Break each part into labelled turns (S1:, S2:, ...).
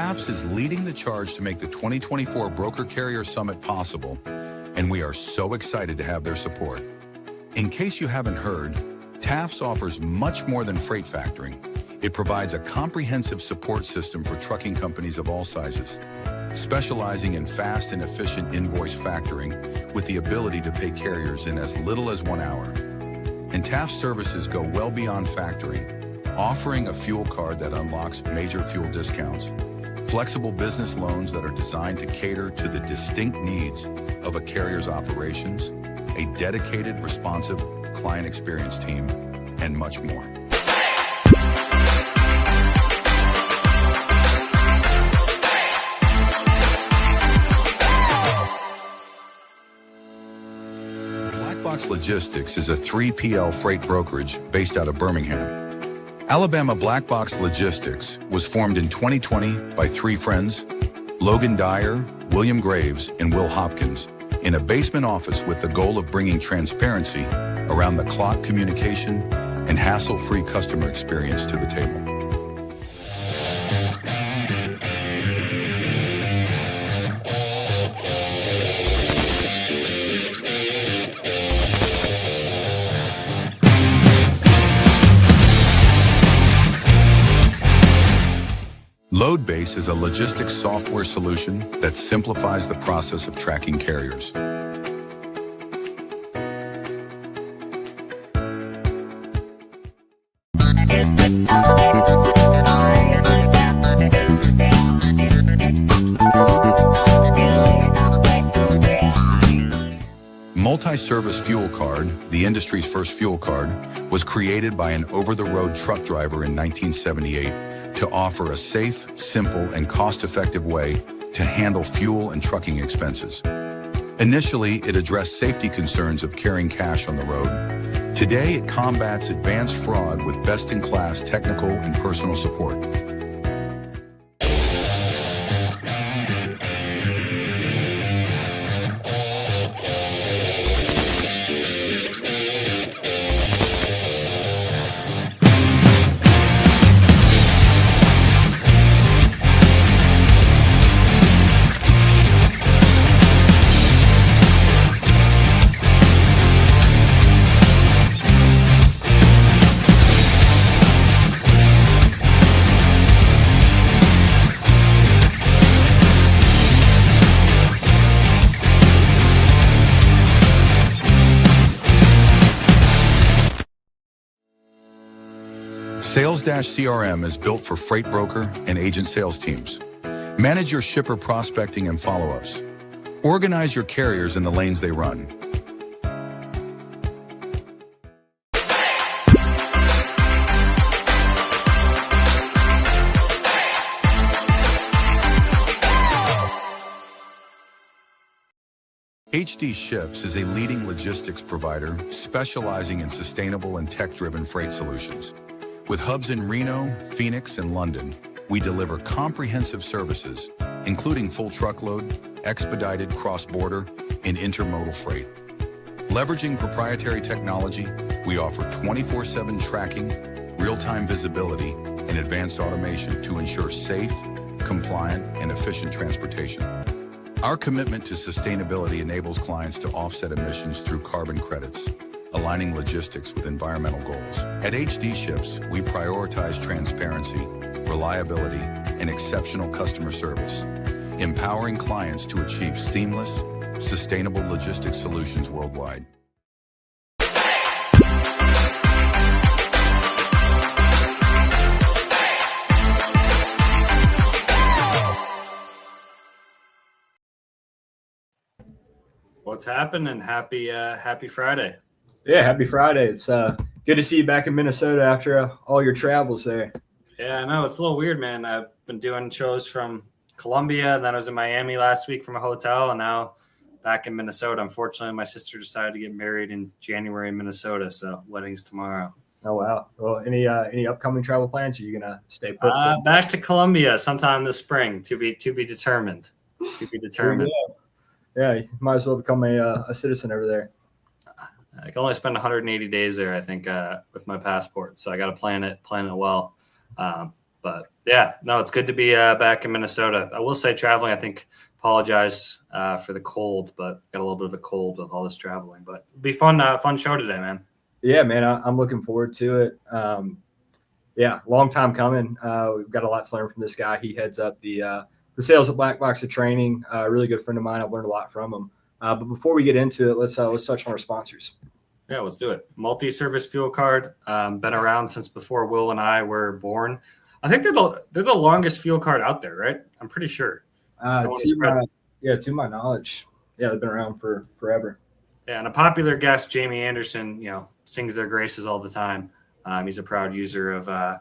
S1: TAFS is leading the charge to make the 2024 Broker Carrier Summit possible, and we are so excited to have their support. In case you haven't heard, TAFS offers much more than freight factoring. It provides a comprehensive support system for trucking companies of all sizes, specializing in fast and efficient invoice factoring with the ability to pay carriers in as little as 1 hour. And TAFS services go well beyond factoring, offering a fuel card that unlocks major fuel discounts, flexible business loans that are designed to cater to the distinct needs of a carrier's operations, a dedicated, responsive client experience team, and much more. Blackbox Logistics is a 3PL freight brokerage based out of Birmingham. Alabama. Blackbox Logistics was formed in 2020 by 3 friends, Logan Dyer, William Graves, and Will Hopkins, in a basement office with the goal of bringing transparency around the clock communication and hassle-free customer experience to the table. LoadBase is a logistics software solution that simplifies the process of tracking carriers. Multi-service fuel card, the industry's first fuel card, was created by an over-the-road truck driver in 1978 to offer a safe, simple, and cost-effective way to handle fuel and trucking expenses. Initially, it addressed safety concerns of carrying cash on the road. Today, it combats advanced fraud with best-in-class technical and personal support. Sales-CRM is built for freight broker and agent sales teams. Manage your shipper prospecting and follow-ups. Organize your carriers in the lanes they run. HD Ships is a leading logistics provider specializing in sustainable and tech-driven freight solutions. With hubs in Reno, Phoenix, and London, we deliver comprehensive services, including full truckload, expedited cross-border, and intermodal freight. Leveraging proprietary technology, we offer 24/7 tracking, real-time visibility, and advanced automation to ensure safe, compliant, and efficient transportation. Our commitment to sustainability enables clients to offset emissions through carbon credits, aligning logistics with environmental goals. At HD Ships, we prioritize transparency, reliability, and exceptional customer service, empowering clients to achieve seamless, sustainable logistics solutions worldwide.
S2: What's happening? Happy Friday.
S3: Yeah, happy Friday. It's good to see you back in Minnesota after all your travels there.
S2: Yeah, I know. It's a little weird, man. I've been doing shows from Columbia, and then I was in Miami last week from a hotel, and now back in Minnesota. Unfortunately, my sister decided to get married in January in Minnesota, so wedding's tomorrow.
S3: Oh, wow. Well, any upcoming travel plans? Are you going to stay put?
S2: Back to Columbia sometime this spring, to be determined. To be determined.
S3: Yeah, you might as well become a citizen over there.
S2: I can only spend 180 days there, I think, with my passport. So I got to plan it well. But But yeah, no, it's good to be back in Minnesota. I will say traveling, I think, apologize for the cold, but got a little bit of a cold with all this traveling. But it'll be fun show today, man.
S3: Yeah, man, I'm looking forward to it. Yeah, long time coming. We've got a lot to learn from this guy. He heads up the sales at Blackbox of training. A really good friend of mine. I've learned a lot from him. But before we get into it, let's touch on our sponsors.
S2: Yeah, let's do it. Multi-service fuel card, been around since before Will and I were born. I think they're the longest fuel card out there, right? I'm pretty sure.
S3: To my knowledge, yeah, they've been around for forever.
S2: Yeah, and a popular guest, Jamie Anderson, sings their graces all the time. He's a proud user of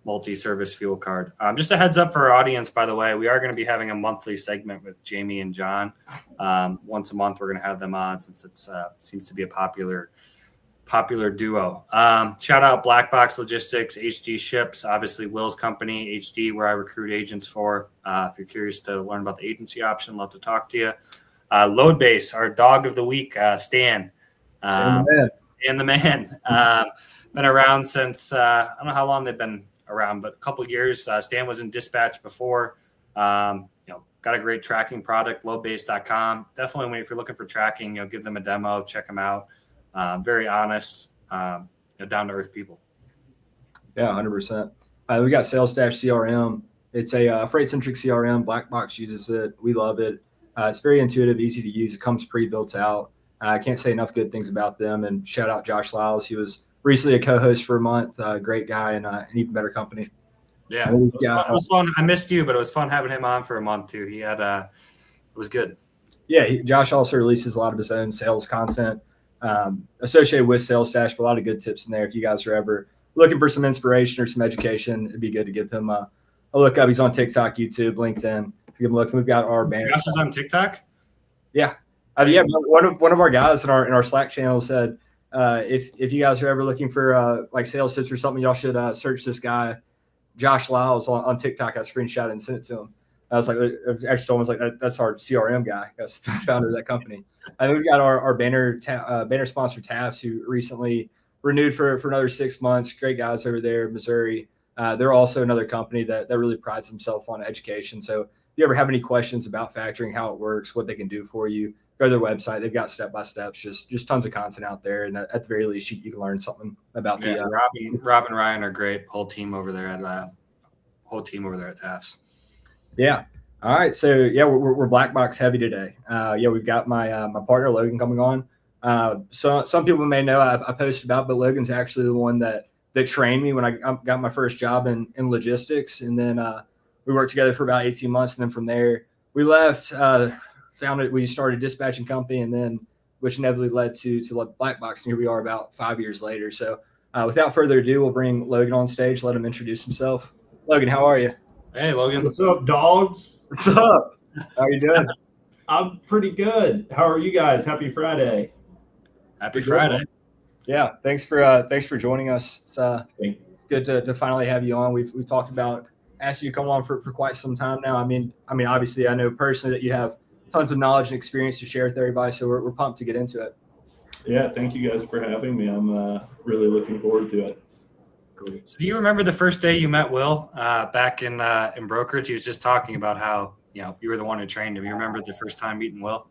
S2: multi-service fuel card. Just a heads up for our audience, by the way, we are going to be having a monthly segment with Jamie and John. Once a month, we're going to have them on since it seems to be a popular duo. Shout out Blackbox Logistics, HD Ships, obviously Will's company, HD, where I recruit agents for. If you're curious to learn about the agency option, love to talk to you. Load Base, our dog of the week, Stan. And the man. Been around since, I don't know how long they've been around, but a couple of years. Stan was in dispatch before. Got a great tracking product, loadbase.com. Definitely, if you're looking for tracking, give them a demo, check them out. Very honest, down to earth people.
S3: Yeah, 100%. We got Sales Dash CRM. It's a freight centric CRM. Blackbox uses it. We love it. It's very intuitive, easy to use. It comes pre-built out. I can't say enough good things about them. And shout out Josh Lyles. He was recently a co-host for a month. Great guy and an even better company.
S2: Yeah, it was fun. I missed you, but it was fun having him on for a month too. He had it was good.
S3: Yeah, Josh also releases a lot of his own sales content associated with Sales Dash, but a lot of good tips in there. If you guys are ever looking for some inspiration or some education, it'd be good to give him a look up. He's on TikTok, YouTube, LinkedIn. Give him a look. We've got our banner.
S2: Josh is on TikTok.
S3: Yeah, one of our guys in our Slack channel said if you guys are ever looking for like sales tips or something, y'all should search this guy, Josh Lyles, on TikTok. I screenshot it and sent it to him. I was like, actually told him, that's our CRM guy. That's the founder of that company. And we've got our banner sponsor TAFs, who recently renewed for another 6 months. Great guys over there, Missouri. They're also another company that really prides themselves on education. So if you ever have any questions about factoring, how it works, what they can do for you, go to their website. They've got step-by-steps, just tons of content out there. And at the very least, you can learn something about
S2: Rob and Ryan are great. Whole team over there at TAFs.
S3: Yeah. All right. So yeah, we're Blackbox heavy today. We've got my partner Logan coming on. So some people may know I posted about, but Logan's actually the one that trained me when I got my first job in logistics, and then we worked together for about 18 months, and then from there we left. We started a dispatching company, and then which inevitably led to Blackbox, and here we are about 5 years later. So without further ado, we'll bring Logan on stage. Let him introduce himself. Logan, how are you?
S2: Hey, Logan.
S4: What's up, dogs?
S3: What's up? How you doing?
S4: I'm pretty good. How are you guys? Happy Friday.
S2: Happy Friday.
S3: Yeah, thanks for joining us. It's good to finally have you on. We've talked about asking you to come on for quite some time now. I mean, obviously, I know personally that you have tons of knowledge and experience to share with everybody, so we're pumped to get into it.
S4: Yeah, thank you guys for having me. I'm really looking forward to it.
S2: Cool. So do you remember the first day you met Will back in brokerage? He was just talking about how you were the one who trained him. You remember the first time meeting Will?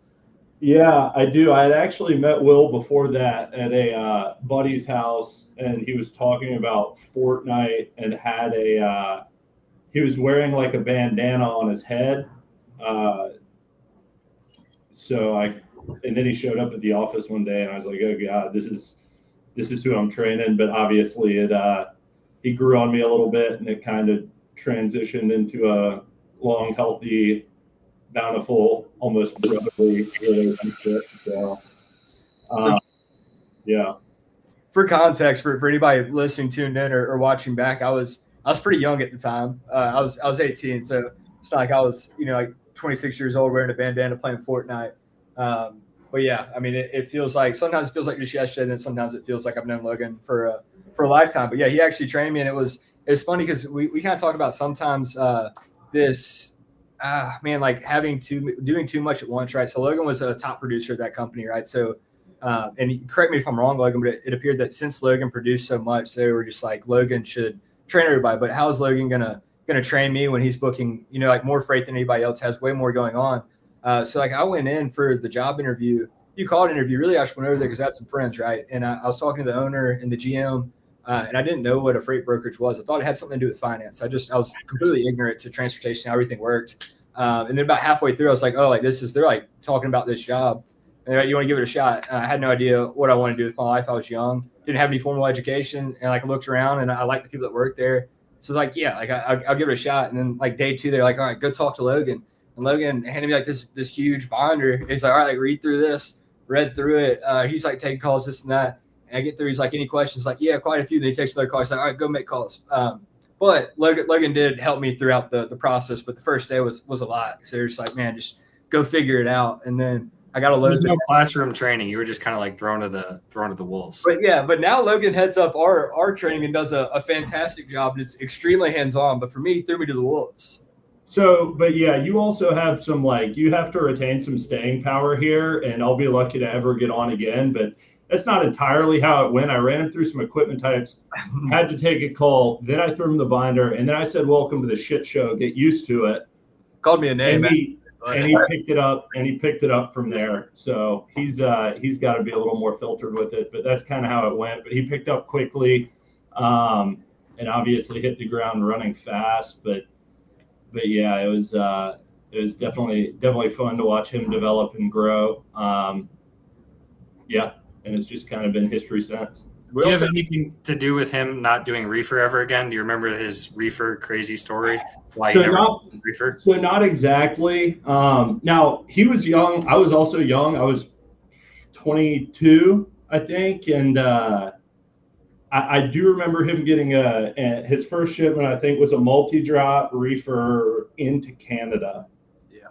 S4: Yeah, I do. I had actually met Will before that at a buddy's house, and he was talking about Fortnite and had he was wearing like a bandana on his head. And then he showed up at the office one day, and I was like, oh God, this is who I'm training. But obviously he grew on me a little bit, and it kind of transitioned into a long, healthy, bountiful, almost brotherly relationship. So, yeah.
S3: For context, for anybody listening, tuned in, or watching back, I was pretty young at the time. I was 18, so it's not like I was like 26 years old wearing a bandana playing Fortnite. But yeah, I mean, sometimes it feels like just yesterday, and then sometimes it feels like I've known Logan for a lifetime. But yeah, he actually trained me, and it's funny because we kind of talk about sometimes this like doing too much at once, right? So Logan was a top producer at that company, right? So and correct me if I'm wrong, Logan, but it appeared that since Logan produced so much, they were just like, Logan should train everybody. But how is Logan gonna going to train me when he's booking, like more freight than anybody else, has way more going on. So like I went in for the job interview. You called interview. Really, I just went over there because I had some friends, right? And I was talking to the owner and the GM, and I didn't know what a freight brokerage was. I thought it had something to do with finance. I was completely ignorant to transportation, how everything worked. And then about halfway through, I was like, oh, like they're like talking about this job. And they're like, you want to give it a shot? I had no idea what I wanted to do with my life. I was young, didn't have any formal education, and like I looked around and I liked the people that worked there. So I was like, yeah, like I'll give it a shot. And then like day 2, they're like, all right, go talk to Logan. And Logan handed me like this huge binder. And he's like, all right, like read through this. Read through it. He's like taking calls, this and that. And I get through. He's like, any questions? Like, yeah, quite a few. Then he takes another call. He's like, all right, go make calls. But Logan did help me throughout the process. But the first day was a lot. So they're just like, man, just go figure it out. And then I got a load.
S2: There's no classroom training. You were just kind of like thrown to the wolves.
S3: But now Logan heads up our training and does a fantastic job. And it's extremely hands-on. But for me, he threw me to the wolves.
S4: So, but yeah, you also have some you have to retain some staying power here, and I'll be lucky to ever get on again. But that's not entirely how it went. I ran him through some equipment types, had to take a call. Then I threw him the binder, and then I said, "Welcome to the shit show. Get used to it."
S3: Called me a name.
S4: And he picked it up, from there. So he's got to be a little more filtered with it, but that's kind of how it went. But he picked up quickly, and obviously hit the ground running fast. But yeah, it was definitely fun to watch him develop and grow. Yeah, and it's just kind of been history since.
S2: Do you have anything to do with him not doing reefer ever again? Do you remember his reefer crazy story? Why he never did reefer?
S4: So not exactly. Now, he was young. I was also young. I was 22, I think. And I do remember him getting his first shipment, I think, was a multi-drop reefer into Canada.
S3: Yeah.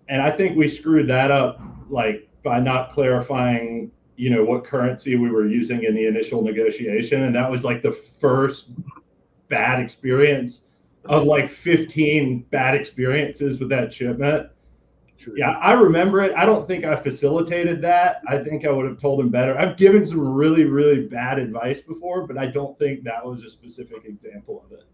S4: And I think we screwed that up, like, by not clarifying what currency we were using in the initial negotiation. And that was like the first bad experience of like 15 bad experiences with that shipment. True. Yeah, I remember it. I don't think I facilitated that. I think I would have told him better. I've given some really, really bad advice before, but I don't think that was a specific example of it.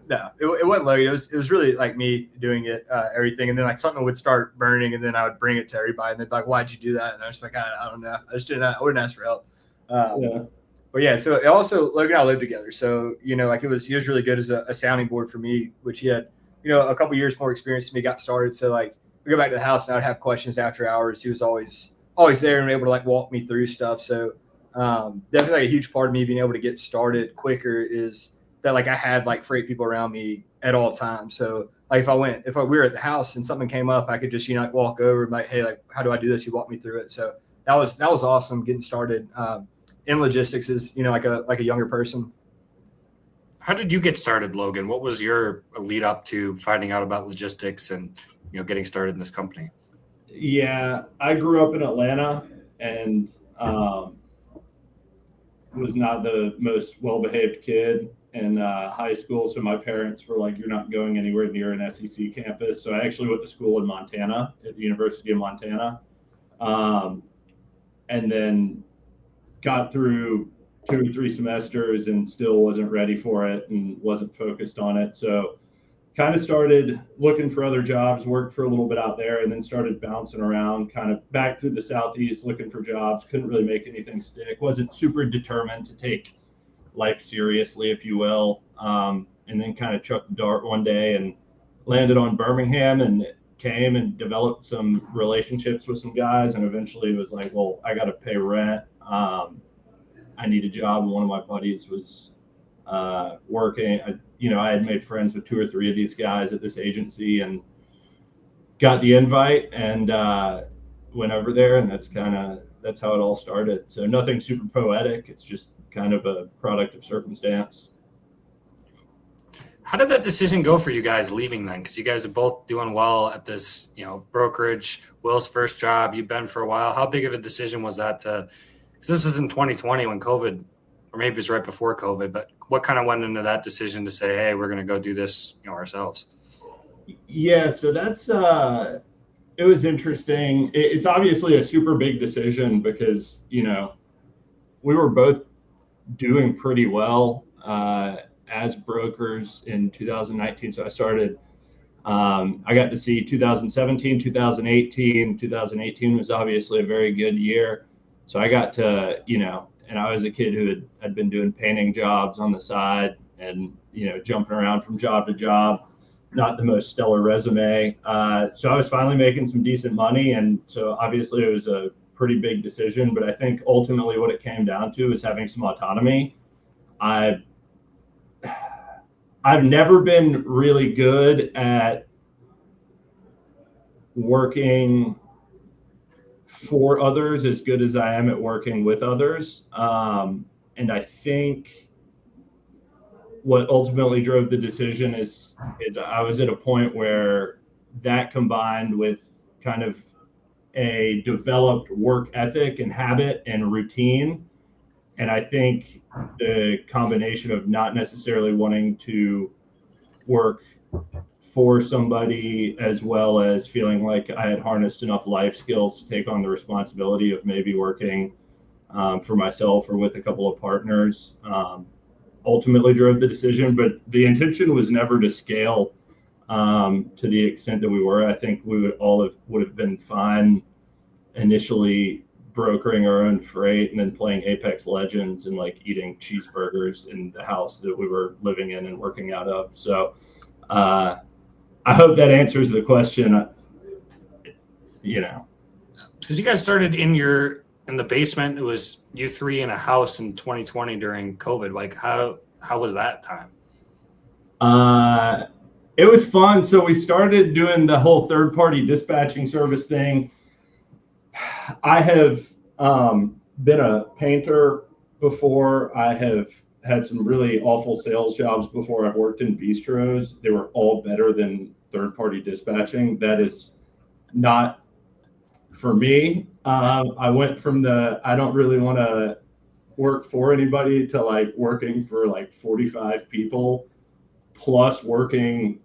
S3: No, it wasn't Logan. It was really like me doing it, everything. And then like something would start burning, and then I would bring it to everybody, and they'd be like, "Why'd you do that?" And I was like, "I don't know. I just didn't. I wouldn't ask for help."
S4: Yeah.
S3: But yeah, so also Logan and I lived together, so like he was really good as a sounding board for me, which he had a couple years more experience than me. Got started, so like we go back to the house and I'd have questions after hours. He was always there and able to like walk me through stuff. So definitely like a huge part of me being able to get started quicker is that like I had like freight people around me at all times. So like if we were at the house and something came up, I could just like walk over and like, hey, like how do I do this? You walk me through it. So that was awesome getting started in logistics as like a younger person.
S2: How did you get started, Logan? What was your lead up to finding out about logistics and getting started in this company?
S4: Yeah, I grew up in Atlanta and was not the most well-behaved kid in high school. So my parents were like, "You're not going anywhere near an SEC campus." So I actually went to school in Montana at the University of Montana, and then got through 2 or 3 semesters and still wasn't ready for it and wasn't focused on it. So kind of started looking for other jobs, worked for a little bit out there, and then started bouncing around kind of back through the Southeast looking for jobs. Couldn't really make anything stick. Wasn't super determined to take life seriously, if you will. And then kind of chucked the dart one day and landed on Birmingham and came and developed some relationships with some guys, and eventually was like, well, I got to pay rent. I need a job. And one of my buddies was working. I had made friends with 2 or 3 of these guys at this agency and got the invite and went over there. And that's how it all started. So nothing super poetic. It's just kind of a product of circumstance.
S2: How did that decision go for you guys leaving then? Because you guys are both doing well at this, brokerage. Will's first job, you've been for a while. How big of a decision was that because this was in 2020 when COVID, or maybe it was right before COVID, but what kind of went into that decision to say, hey, we're going to go do this ourselves?
S4: Yeah, so that's it was interesting. It's obviously a super big decision because, we were both doing pretty well as brokers in 2019. So I started, I got to see 2017, 2018. 2018 was obviously a very good year. So I got to, and I was a kid who had been doing painting jobs on the side and, jumping around from job to job, not the most stellar resume. So I was finally making some decent money. And so obviously it was a pretty big decision, but I think ultimately what it came down to is having some autonomy. I've never been really good at working for others as good as I am at working with others. And I think what ultimately drove the decision is I was at a point where that combined with kind of a developed work ethic and habit and routine. And I think the combination of not necessarily wanting to work for somebody as well as feeling like I had harnessed enough life skills to take on the responsibility of maybe working for myself or with a couple of partners ultimately drove the decision. But the intention was never to scale to the extent that we were. I think we would have been fine initially brokering our own freight and then playing Apex Legends and like eating cheeseburgers in the house that we were living in and working out of. So I hope that answers the question.
S2: Because you guys started in the basement. It was you three in a house in 2020 during COVID. Like how was that time?
S4: It was fun. So we started doing the whole third-party dispatching service thing. I have been a painter before. I have had some really awful sales jobs before. I've worked in bistros. They were all better than third-party dispatching. That is not for me. I went from I don't really want to work for anybody to like working for like 45 people plus working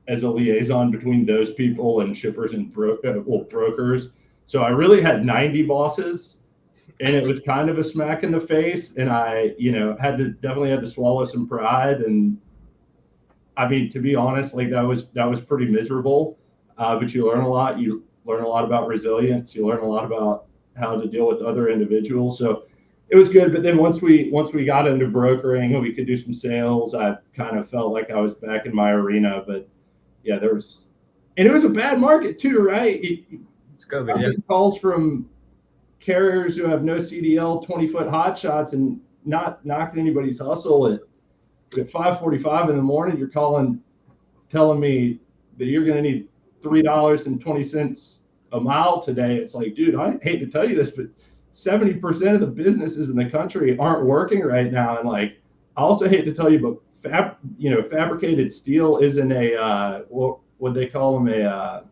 S4: as a liaison between those people and shippers and brokers. So I really had 90 bosses, and it was kind of a smack in the face. And I, definitely had to swallow some pride. And I mean, to be honest, like that was pretty miserable. But you learn a lot. You learn a lot about resilience. You learn a lot about how to deal with other individuals. So it was good. But then once we got into brokering and we could do some sales, I kind of felt like I was back in my arena. But yeah, and it was a bad market too, right?
S3: It's COVID, yeah.
S4: Calls from carriers who have no CDL, 20-foot hot shots, and not knocking anybody's hustle at 5:45 in the morning. You're telling me that you're going to need $3.20 a mile today. It's like, dude, I hate to tell you this, but 70% of the businesses in the country aren't working right now. And like, I also hate to tell you, but fabricated steel isn't what they call them,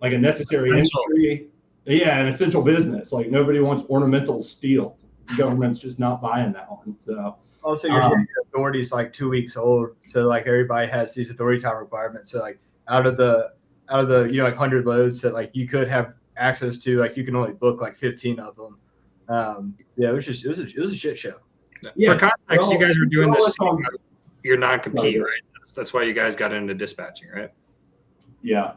S4: like a necessary industry. Yeah, an essential business. Like nobody wants ornamental steel. The government's just not buying that one. So
S3: also your authority's like 2 weeks old. So like everybody has these authority time requirements. So like out of the like 100 loads that like you could have access to, like you can only book like 15 of them. It was a shit show.
S2: Yeah. For context, you guys were doing this your non-compete, right? That's why you guys got into dispatching, right?
S4: Yeah.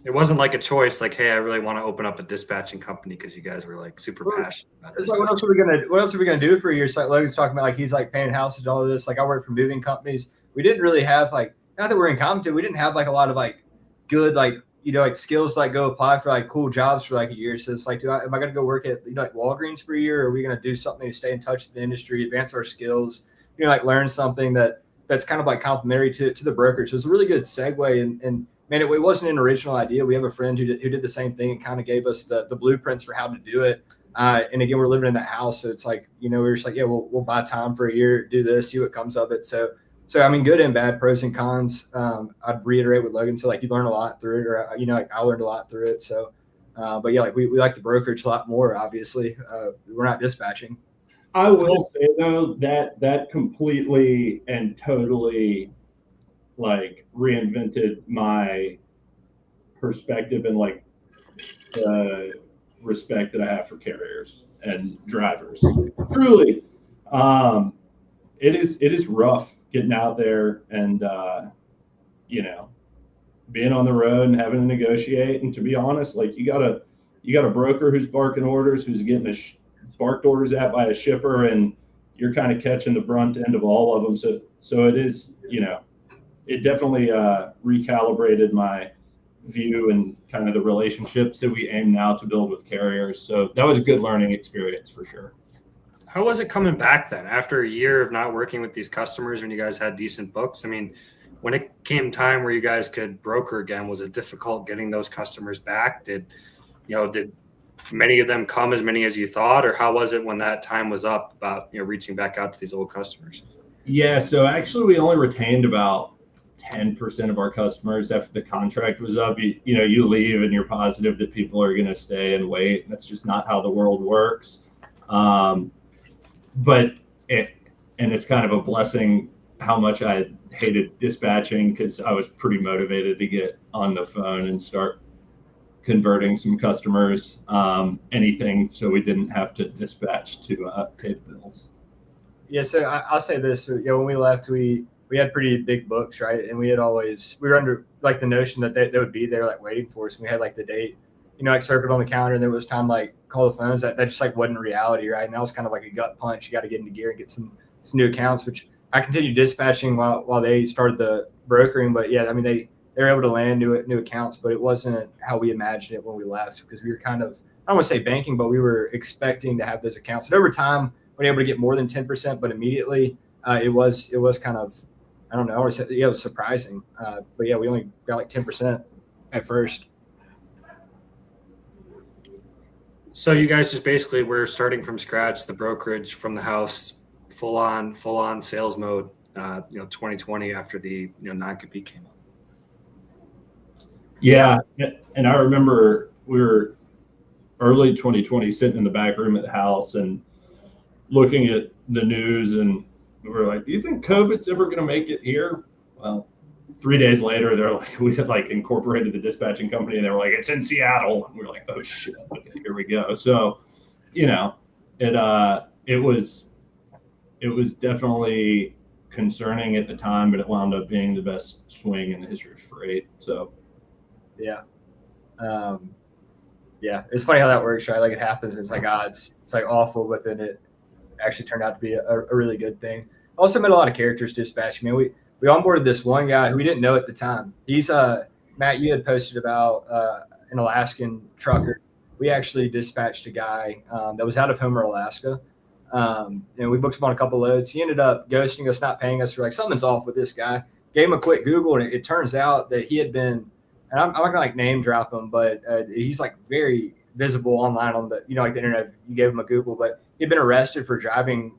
S2: It wasn't like a choice, like, hey, I really want to open up a dispatching company because you guys were like super passionate about this.
S3: Like, what else are we gonna do for a year? So like Logan's talking about, like he's like painting houses and all of this. Like I work for moving companies. We didn't really have like, not that we're incompetent, we didn't have like a lot of like good like skills to like go apply for like cool jobs for like a year. So it's like, am I gonna go work at like Walgreens for a year, or are we gonna do something to stay in touch with the industry, advance our skills, like learn something that's kind of like complementary to the brokerage. So it's a really good segue. And man, it wasn't an original idea. We have a friend who did the same thing and kind of gave us the blueprints for how to do it. And again, we're living in that house. So it's like, we're just like, yeah, we'll buy time for a year, do this, see what comes of it. So I mean, good and bad, pros and cons. I'd reiterate with Logan. So like you learn a lot through it, or, like I learned a lot through it. So, but yeah, like we like the brokerage a lot more, obviously. We're not dispatching.
S4: I will say though that completely and totally like reinvented my perspective and like the respect that I have for carriers and drivers. Truly, it is rough getting out there and, being on the road and having to negotiate. And to be honest, like you got a broker who's barking orders, who's getting barked orders at by a shipper, and you're kind of catching the brunt end of all of them. So it is, it definitely recalibrated my view and kind of the relationships that we aim now to build with carriers. So that was a good learning experience for sure.
S2: How was it coming back then after a year of not working with these customers when you guys had decent books? I mean, when it came time where you guys could broker again, was it difficult getting those customers back? Did many of them come, as many as you thought, or how was it when that time was up about, reaching back out to these old customers?
S4: Yeah. So actually we only retained about 10% of our customers after the contract was up. You leave and you're positive that people are going to stay and wait. That's just not how the world works. But it's kind of a blessing how much I hated dispatching, because I was pretty motivated to get on the phone and start converting some customers, anything, so we didn't have to dispatch to pay the bills.
S3: Yeah, so I'll say this. So, when we left, we had pretty big books, right? And we were under like the notion that they would be there like waiting for us. And we had like the date, like circled on the calendar, and there was time like call the phones. That just like wasn't reality, right? And that was kind of like a gut punch. You got to get into gear and get some new accounts, which I continued dispatching while they started the brokering. But yeah, I mean they were able to land new accounts, but it wasn't how we imagined it when we left, because we were kind of, I don't want to say banking, but we were expecting to have those accounts. And over time, we were able to get more than 10%, but immediately it was kind of, I don't know, it was surprising. But yeah, we only got like 10% at first.
S2: So you guys just basically were starting from scratch, the brokerage from the house, full on sales mode, 2020 after the non-compete came up.
S4: Yeah. And I remember we were early 2020 sitting in the back room at the house and looking at the news, and we were like, do you think COVID's ever going to make it here? Well, 3 days later, they're like, we had like incorporated the dispatching company, and they were like, it's in Seattle. And we were like, oh shit, okay, here we go. So, it was definitely concerning at the time, but it wound up being the best swing in the history of freight. So,
S3: yeah. It's funny how that works, right? Like it happens, it's like, it's like awful, but then it actually turned out to be a really good thing. Also met a lot of characters dispatching. Man, we onboarded this one guy who we didn't know at the time. He's Matt, you had posted about an Alaskan trucker. We actually dispatched a guy that was out of Homer, Alaska. And we booked him on a couple loads. He ended up ghosting us, not paying us. We're like, something's off with this guy. Gave him a quick Google, and it turns out that he had been, and I'm not gonna like name drop him, but he's like very visible online on the, like the internet. You gave him a Google, but he'd been arrested for driving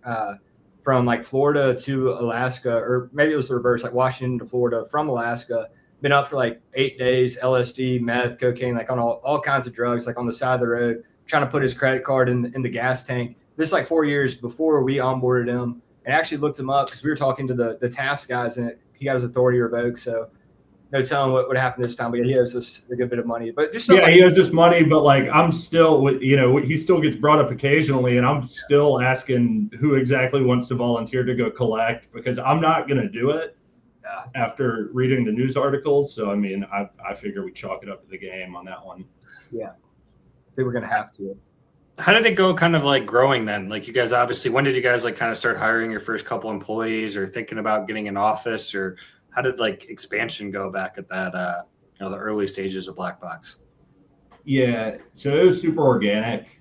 S3: from like Florida to Alaska, or maybe it was the reverse, like Washington to Florida from Alaska. Been up for like 8 days, LSD, meth, cocaine, like on all kinds of drugs, like on the side of the road, trying to put his credit card in the gas tank. This like 4 years before we onboarded him, and actually looked him up because we were talking to the Taft's guys, and he got his authority revoked. So no telling what happened this time, but he owes us a good bit of money. But just
S4: he owes us money, but like I'm still, he still gets brought up occasionally, and I'm still asking who exactly wants to volunteer to go collect, because I'm not going to do it after reading the news articles. So I mean, I figure we chalk it up to the game on that one.
S3: Yeah, I think we're going to have to.
S2: How did it go kind of like growing then? Like you guys obviously, when did you guys like kind of start hiring your first couple employees, or thinking about getting an office, or how did like expansion go back at that, the early stages of Blackbox?
S4: Yeah, so it was super organic.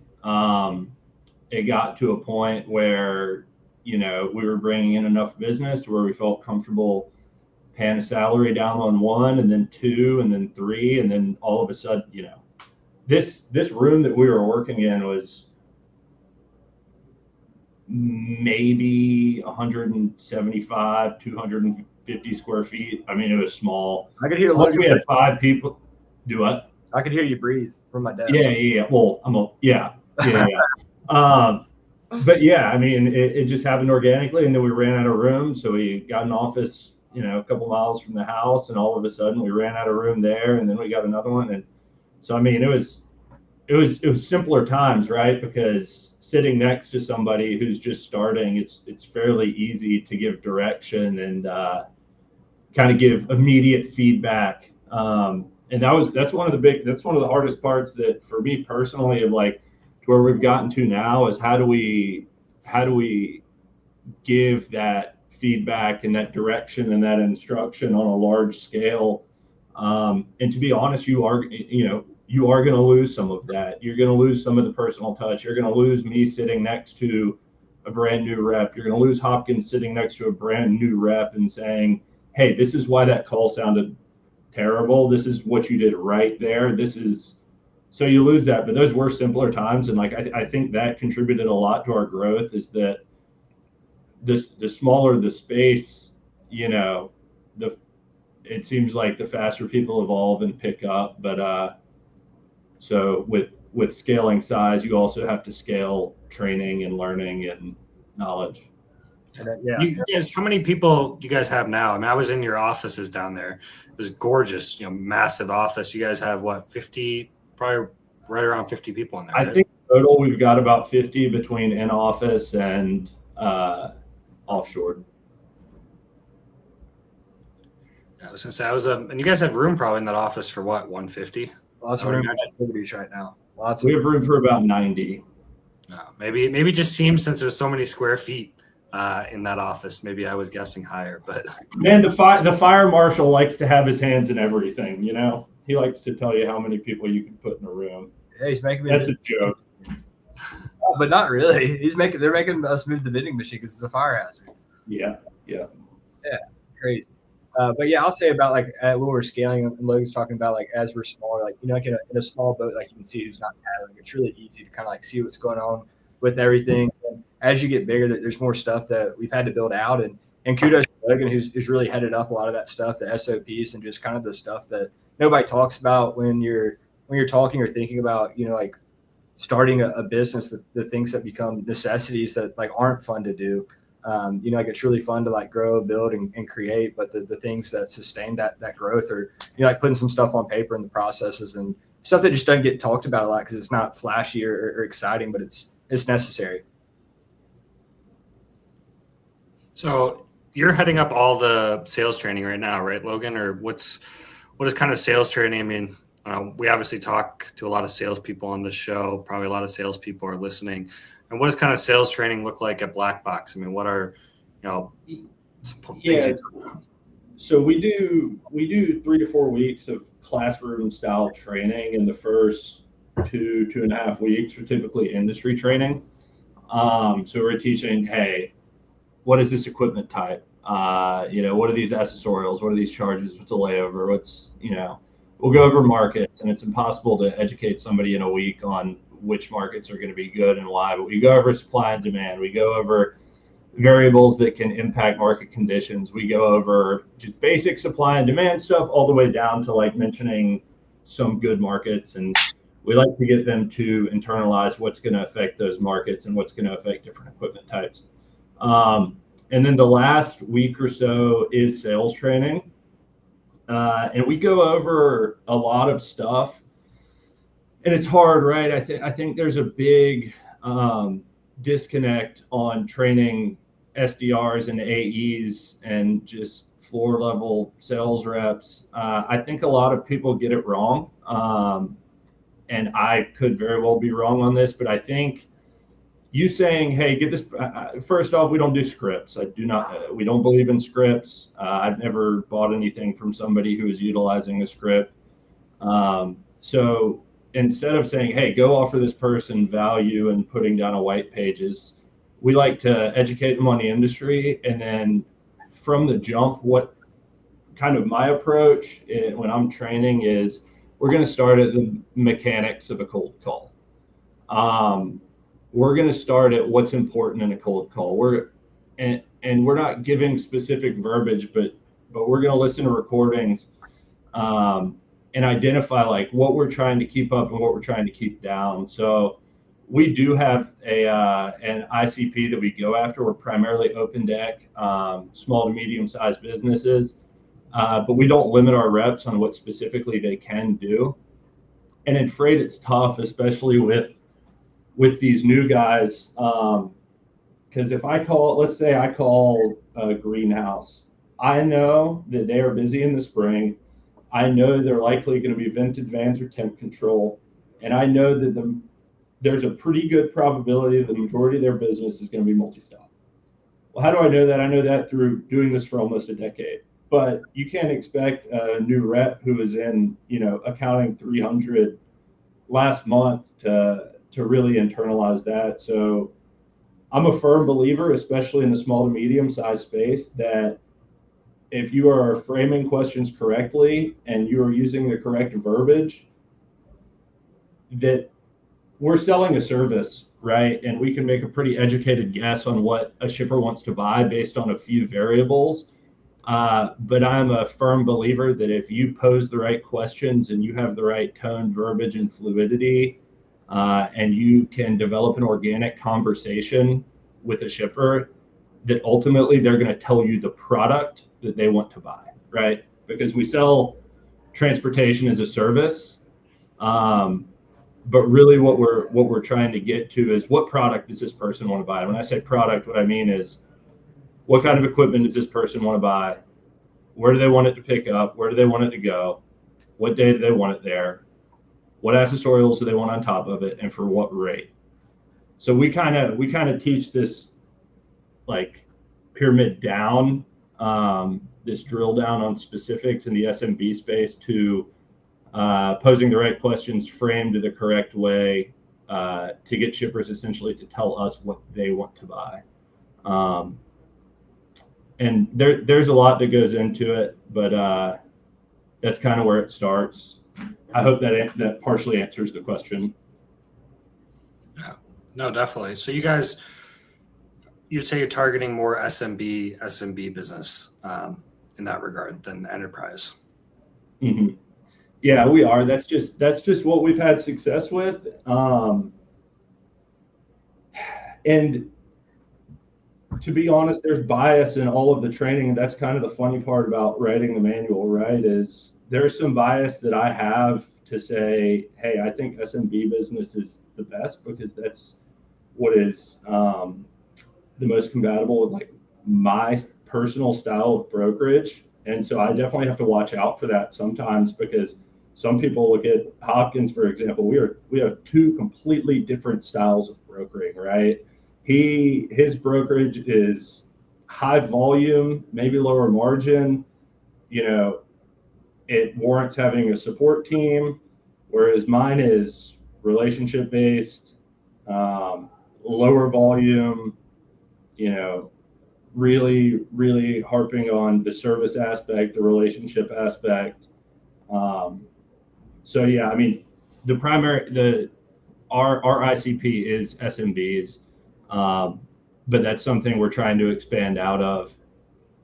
S4: It got to a point where, we were bringing in enough business to where we felt comfortable paying a salary down on 1, and then 2, and then 3, and then all of a sudden, this room that we were working in was maybe 175, 250 square feet. I mean, it was small.
S3: I could hear.
S4: Once we had 5 people. Do what?
S3: I could hear you breathe from my desk.
S4: Yeah. Well, yeah. But yeah, I mean, it just happened organically, and then we ran out of room, so we got an office, a couple miles from the house, and all of a sudden we ran out of room there, and then we got another one, and so I mean, it was it was simpler times, right? Because sitting next to somebody who's just starting, it's fairly easy to give direction and kind of give immediate feedback. And that's one of the hardest parts that for me personally of like to where we've gotten to now is how do we give that feedback and that direction and that instruction on a large scale. And to be honest, you are going to lose some of that. You're going to lose some of the personal touch. You're going to lose me sitting next to a brand new rep. You're going to lose Hopkins sitting next to a brand new rep and saying, hey, this is why that call sounded terrible. This is what you did right there. So you lose that. But those were simpler times. And like, I think that contributed a lot to our growth is that the smaller the space, it seems like the faster people evolve and pick up. But so with scaling size, you also have to scale training and learning and knowledge.
S3: Yeah.
S2: You guys, how many people do you guys have now? I mean, I was in your offices down there. It was gorgeous, massive office. You guys have what, 50, probably right around 50 people in there.
S4: I think total we've got about 50 between in office and offshore.
S2: Yeah, I was gonna say and you guys have room probably in that office for what, 150?
S3: Lots of room for activities right now.
S4: We have room for about 90.
S2: No, maybe it just seems since there's so many square feet in that office, maybe I was guessing higher. But
S4: man, the fire marshal likes to have his hands in everything. He likes to tell you how many people you can put in a room.
S3: Yeah, he's making me.
S4: That's a joke.
S3: But not really. They're making us move the vending machine because it's a fire hazard.
S4: Yeah,
S3: crazy. But yeah, I'll say about like when we're scaling, and Logan's talking about like as we're smaller, like like in a small boat, like you can see who's not paddling. It's really easy to kind of like see what's going on with everything. And as you get bigger, there's more stuff that we've had to build out, and kudos to Logan who's really headed up a lot of that stuff, the SOPs and just kind of the stuff that nobody talks about when you're talking or thinking about like starting a business, the things that become necessities that like aren't fun to do. Like it's really fun to like grow, build, and create, but the things that sustain that growth are like putting some stuff on paper and the processes and stuff that just doesn't get talked about a lot because it's not flashy or exciting, but it's necessary.
S2: So you're heading up all the sales training right now, right, Logan? Or what is kind of sales training? I mean, we obviously talk to a lot of salespeople on this show. Probably a lot of salespeople are listening. And what does kind of sales training look like at Blackbox? I mean, what are some things?
S4: So we do 3 to 4 weeks of classroom style training, and the first 2.5 weeks are typically industry training. So we're teaching, hey, what is this equipment type? What are these accessorials? What are these charges? What's a layover? We'll go over markets, and it's impossible to educate somebody in a week on which markets are going to be good and why, but we go over supply and demand. We go over variables that can impact market conditions. We go over just basic supply and demand stuff all the way down to like mentioning some good markets. And we like to get them to internalize what's going to affect those markets and what's going to affect different equipment types. And then the last week or so is sales training. And we go over a lot of stuff. And it's hard, right? I think there's a big disconnect on training SDRs and AEs and just floor level sales reps. I think a lot of people get it wrong. And I could very well be wrong on this, but I think you saying, hey, get this, first off, we don't do scripts. We don't believe in scripts. I've never bought anything from somebody who is utilizing a script. So instead of saying, hey, go offer this person value and putting down a white pages, we like to educate them on the industry. And then from the jump, what kind of my approach when I'm training is we're going to start at the mechanics of a cold call. We're going to start at what's important in a cold call. We're not giving specific verbiage, but we're going to listen to recordings and identify like what we're trying to keep up and what we're trying to keep down. So we do have an ICP that we go after. We're primarily open deck, small to medium sized businesses, but we don't limit our reps on what specifically they can do. And in freight, it's tough, especially with these new guys. Because if let's say I call a greenhouse, I know that they are busy in the spring. I know they're likely going to be vented vans or temp control. And I know that there's a pretty good probability that the majority of their business is going to be multi-stop. Well, how do I know that? I know that through doing this for almost a decade. But you can't expect a new rep who is in, accounting 300 last month to really internalize that. So I'm a firm believer, especially in the small to medium size space, that if you are framing questions correctly and you are using the correct verbiage, that we're selling a service, right? And we can make a pretty educated guess on what a shipper wants to buy based on a few variables. But I'm a firm believer that if you pose the right questions and you have the right tone, verbiage, and fluidity, and you can develop an organic conversation with a shipper, that ultimately they're going to tell you the product that they want to buy, right? Because we sell transportation as a service. But really what we're trying to get to is, what product does this person want to buy? When I say product, what I mean is, what kind of equipment does this person want to buy? Where do they want it to pick up? Where do they want it to go? What day do they want it there? What accessorials do they want on top of it, and for what rate? So we kind of teach this like pyramid down, this drill down on specifics in the SMB space, to posing the right questions framed the correct way, to get shippers essentially to tell us what they want to buy. And there's a lot that goes into it, but that's kind of where it starts. I hope that partially answers the question.
S2: Yeah, no, definitely. So you say you're targeting more SMB business in that regard than enterprise.
S4: Mm-hmm. Yeah, we are. That's just what we've had success with. And to be honest, there's bias in all of the training, and that's kind of the funny part about writing the manual, right? Is there's some bias that I have to say, hey, I think SMB business is the best because that's what is the most compatible with like my personal style of brokerage. And so I definitely have to watch out for that sometimes, because some people look at Hopkins, for example. We have two completely different styles of brokering, right? His brokerage is high volume, maybe lower margin. It warrants having a support team, whereas mine is relationship based, lower volume. Really, really harping on the service aspect, the relationship aspect. So yeah, I mean, our ICP is SMBs. But that's something we're trying to expand out of.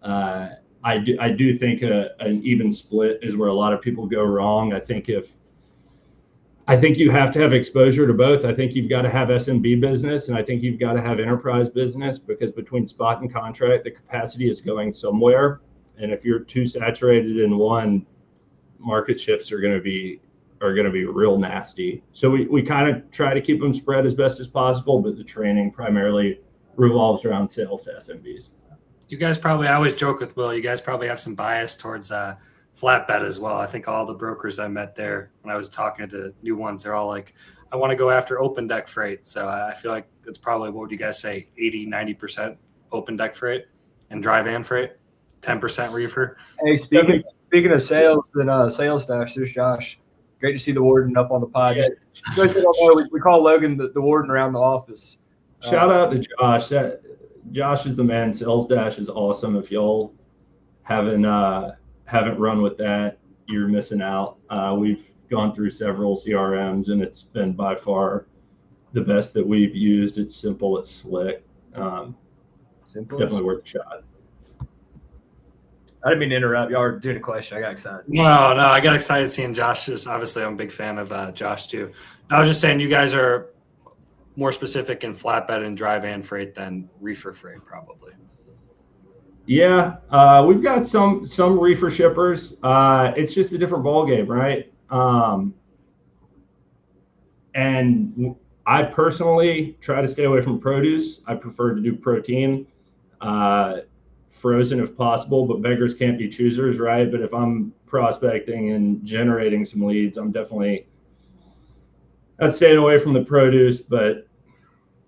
S4: I do think an even split is where a lot of people go wrong. I think you have to have exposure to both. I think you've got to have SMB business, and I think you've got to have enterprise business, because between spot and contract, the capacity is going somewhere. And if you're too saturated in one, market shifts are going to be real nasty. So we kind of try to keep them spread as best as possible, but the training primarily revolves around sales to SMBs.
S2: You guys probably, I always joke with Will, you guys probably have some bias towards flatbed as well. I think all the brokers I met there, when I was talking to the new ones, they're all like, I want to go after open deck freight. So I feel like it's probably, what would you guys say, 80, 90% open deck freight and dry van freight, 10% reefer.
S3: Hey, speaking of sales and sales staff, there's Josh. Great to see the warden up on the pod.
S4: Yeah.
S3: We call Logan the warden around the office.
S4: Shout out to Josh. Josh is the man. Sales Dash is awesome. If y'all haven't run with that, you're missing out. We've gone through several CRMs, and it's been by far the best that we've used. It's simple, it's slick. Definitely worth a shot.
S3: I didn't mean to interrupt. Y'all were doing a question. I got excited.
S2: No, I got excited seeing Josh. Obviously, I'm a big fan of Josh too. I was just saying, you guys are more specific in flatbed and dry van freight than reefer freight, probably.
S4: Yeah, we've got some reefer shippers. It's just a different ballgame, right? And I personally try to stay away from produce. I prefer to do protein, frozen if possible, but beggars can't be choosers, right? But if I'm prospecting and generating some leads, I'd stay away from the produce, but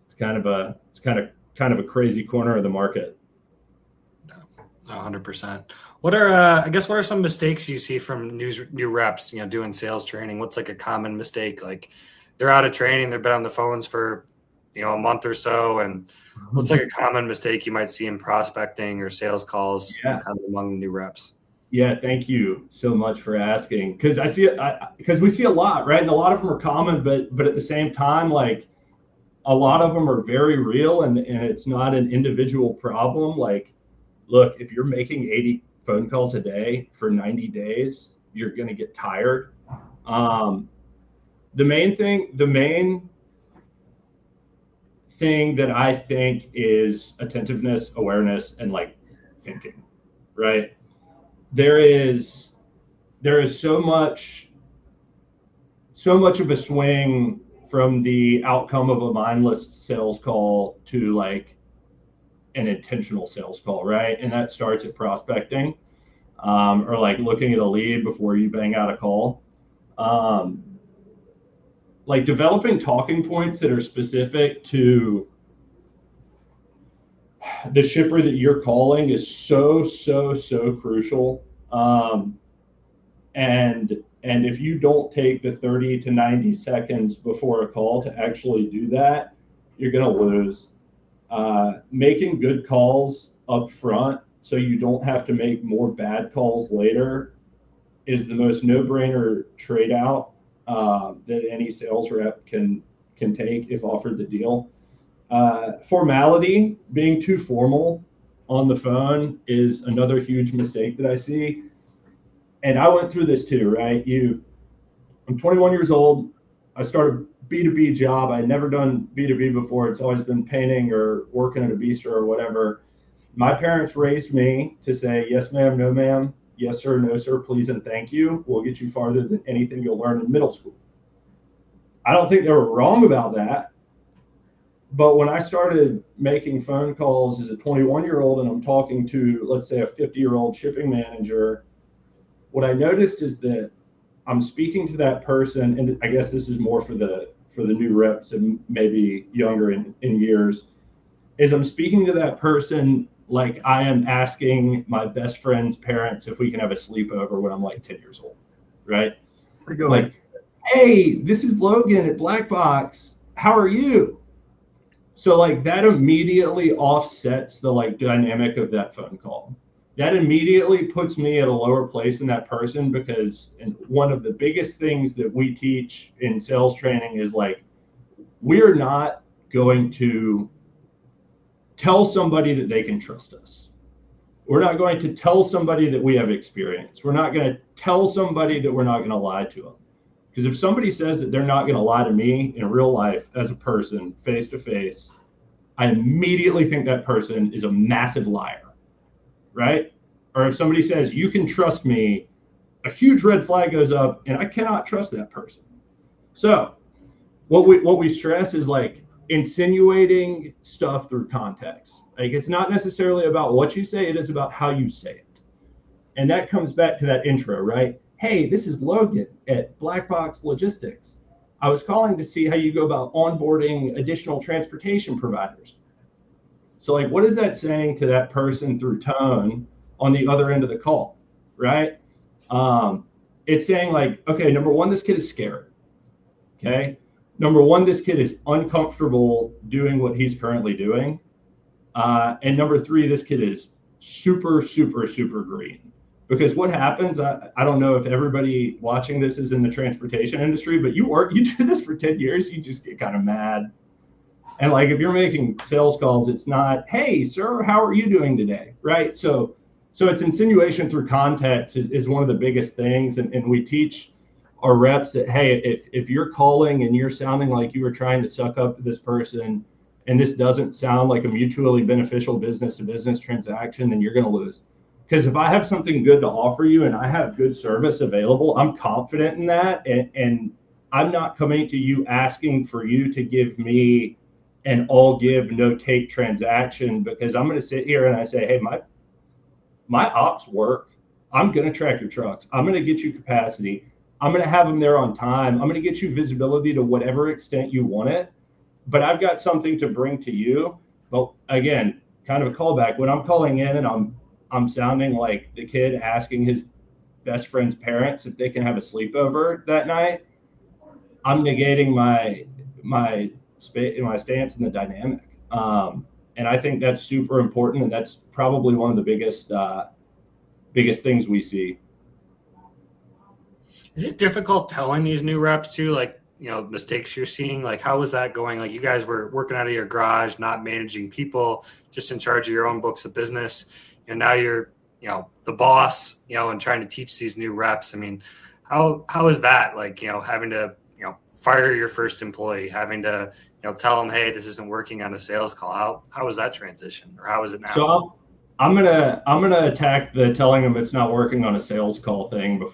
S4: it's kind of a crazy corner of the market.
S2: 100%. What are what are some mistakes you see from new reps, doing sales training? What's like a common mistake? Like they're out of training, they've been on the phones for, a month or so. And what's like a common mistake you might see in prospecting or sales calls kind of among new reps?
S4: Yeah, thank you so much for asking. Because we see a lot, right? And a lot of them are common, but at the same time, like a lot of them are very real, and it's not an individual problem. Like, look, if you're making 80 phone calls a day for 90 days, you're going to get tired. The main thing that I think is attentiveness, awareness, and like thinking, right? There is so much of a swing from the outcome of a mindless sales call to like an intentional sales call, right? And that starts at prospecting, or like looking at a lead before you bang out a call. Like developing talking points that are specific to the shipper that you're calling is so crucial. And if you don't take the 30 to 90 seconds before a call to actually do that, you're going to lose. Making good calls up front so you don't have to make more bad calls later is the most no-brainer trade out that any sales rep can take if offered the deal. Formality, being too formal on the phone, is another huge mistake that I see. And I went through this too, right? I'm 21 years old. I started a B2B job. I had never done B2B before. It's always been painting or working at a bistro or whatever. My parents raised me to say, yes, ma'am, no, ma'am, yes, sir, no, sir, please, and thank you will get you farther than anything you'll learn in middle school. I don't think they were wrong about that. But when I started making phone calls as a 21-year-old and I'm talking to, let's say, a 50-year-old shipping manager, what I noticed is that I'm speaking to that person, and I guess this is more for the new reps and maybe younger in years, is I'm speaking to that person like I am asking my best friend's parents if we can have a sleepover when I'm like 10 years old, right? Like, hey, this is Logan at Blackbox. How are you? So like that immediately offsets the like dynamic of that phone call. That immediately puts me at a lower place than that person, because one of the biggest things that we teach in sales training is like, we're not going to tell somebody that they can trust us. We're not going to tell somebody that we have experience. We're not going to tell somebody that we're not going to lie to them. Because if somebody says that they're not going to lie to me in real life as a person, face to face, I immediately think that person is a massive liar, right? Or if somebody says, you can trust me, a huge red flag goes up and I cannot trust that person. So what we stress is like insinuating stuff through context. Like it's not necessarily about what you say, it is about how you say it. And that comes back to that intro, right? Hey, this is Logan at Blackbox Logistics. I was calling to see how you go about onboarding additional transportation providers. So like, what is that saying to that person through tone on the other end of the call, right? It's saying like, okay, number one, this kid is scared. Okay. Number one, this kid is uncomfortable doing what he's currently doing. And number three, this kid is super green. Because what happens, I don't know if everybody watching this is in the transportation industry, but you do this for 10 years, you just get kind of mad. And like, if you're making sales calls, it's not, hey, sir, how are you doing today? Right. So it's insinuation through context is one of the biggest things. And we teach our reps that, hey, if you're calling and you're sounding like you were trying to suck up this person, and this doesn't sound like a mutually beneficial business to business transaction, then you're going to lose. Because if I have something good to offer you and I have good service available, I'm confident in that. And I'm not coming to you asking for you to give me an all give, no take transaction, because I'm going to sit here and I say, hey, my ops work. I'm going to track your trucks. I'm going to get you capacity. I'm going to have them there on time. I'm going to get you visibility to whatever extent you want it. But I've got something to bring to you. But again, kind of a callback. When I'm calling in and I'm sounding like the kid asking his best friend's parents if they can have a sleepover that night, I'm negating my stance in the dynamic. And I think that's super important, and that's probably one of the biggest things we see.
S2: Is it difficult telling these new reps too, like, mistakes you're seeing? Like, how was that going? Like, you guys were working out of your garage, not managing people, just in charge of your own books of business. And now you're, the boss, and trying to teach these new reps. I mean, how is that? Like, having to, fire your first employee, having to, tell them, hey, this isn't working on a sales call. How was that transition, or how is it now?
S4: So I'm gonna attack the telling them it's not working on a sales call thing.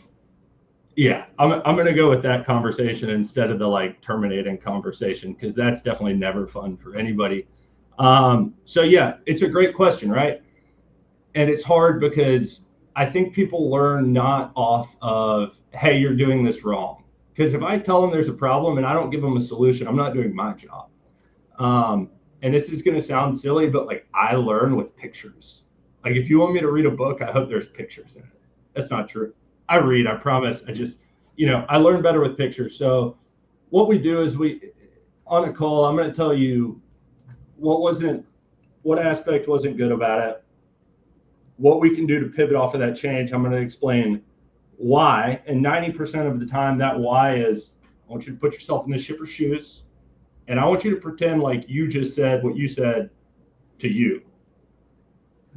S4: Yeah, I'm gonna go with that conversation instead of the terminating conversation, because that's definitely never fun for anybody. So yeah, it's a great question, right? And it's hard because I think people learn not off of, hey, you're doing this wrong. Because if I tell them there's a problem and I don't give them a solution, I'm not doing my job. And this is going to sound silly, but I learn with pictures. If you want me to read a book, I hope there's pictures in it. That's not true. I read, I promise. I just, I learn better with pictures. So what we do is on a call, I'm going to tell you what aspect wasn't good about it, what we can do to pivot off of that change. I'm going to explain why. And 90% of the time, that why is, I want you to put yourself in the shipper's shoes, and I want you to pretend like you just said what you said to you.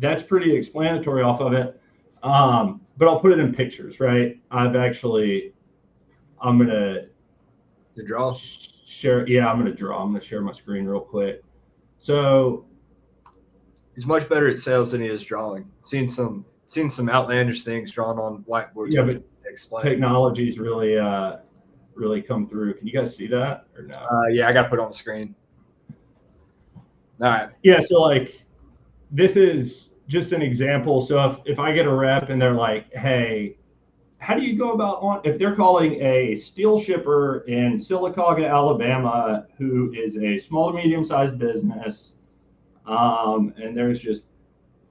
S4: That's pretty explanatory off of it. But I'll put it in pictures, right? I'm going to
S3: draw.
S4: Share. Yeah, I'm going to draw. I'm going to share my screen real quick. So
S3: he's much better at sales than he is drawing. Seen some outlandish things drawn on whiteboards.
S4: Yeah, but technology's really come through. Can you guys see that or no?
S3: Yeah, I got to put it on the screen. All right.
S4: Yeah, so this is just an example. So if I get a rep and they're like, hey, how do you go about if they're calling a steel shipper in Sylacauga, Alabama, who is a small to medium-sized business, and there's just,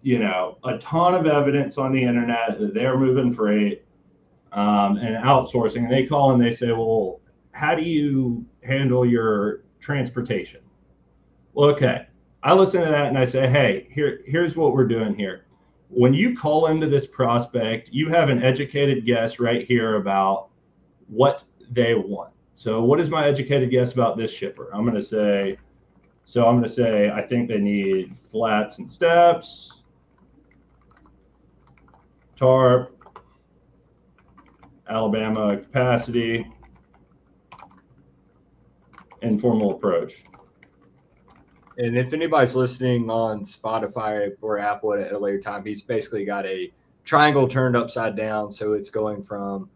S4: a ton of evidence on the internet that they're moving freight and outsourcing, and they call and they say, well, how do you handle your transportation? Well, okay. I listen to that and I say, hey, here's what we're doing here. When you call into this prospect, you have an educated guess right here about what they want. So what is my educated guess about this shipper? I'm going to say, I think they need flats and steps, tarp, Alabama capacity, informal approach.
S3: And if anybody's listening on Spotify or Apple at a later time, he's basically got a triangle turned upside down. So it's going from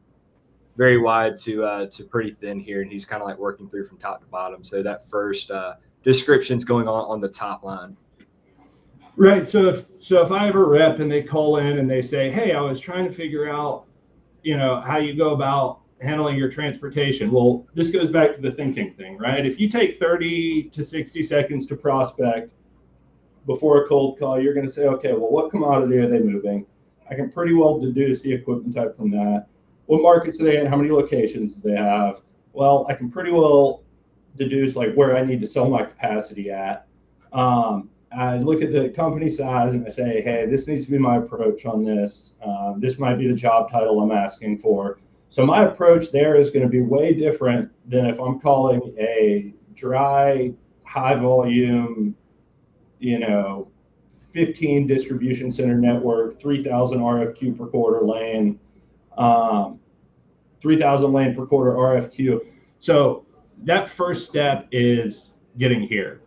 S3: very wide to pretty thin here. And he's kind of working through from top to bottom. So that first description's going on the top line.
S4: Right. So if I have a rep and they call in and they say, hey, I was trying to figure out, how you go about handling your transportation. Well, this goes back to the thinking thing, right? If you take 30 to 60 seconds to prospect before a cold call, you're going to say, okay, well, what commodity are they moving? I can pretty well deduce the equipment type from that. What markets are they in? How many locations do they have? Well, I can pretty well deduce where I need to sell my capacity at. I look at the company size and I say, hey, this needs to be my approach on this. This might be the job title I'm asking for. So my approach there is going to be way different than if I'm calling a dry, high volume, 15 distribution center network, 3,000 RFQ per quarter lane, 3,000 lane per quarter RFQ. So that first step is getting here,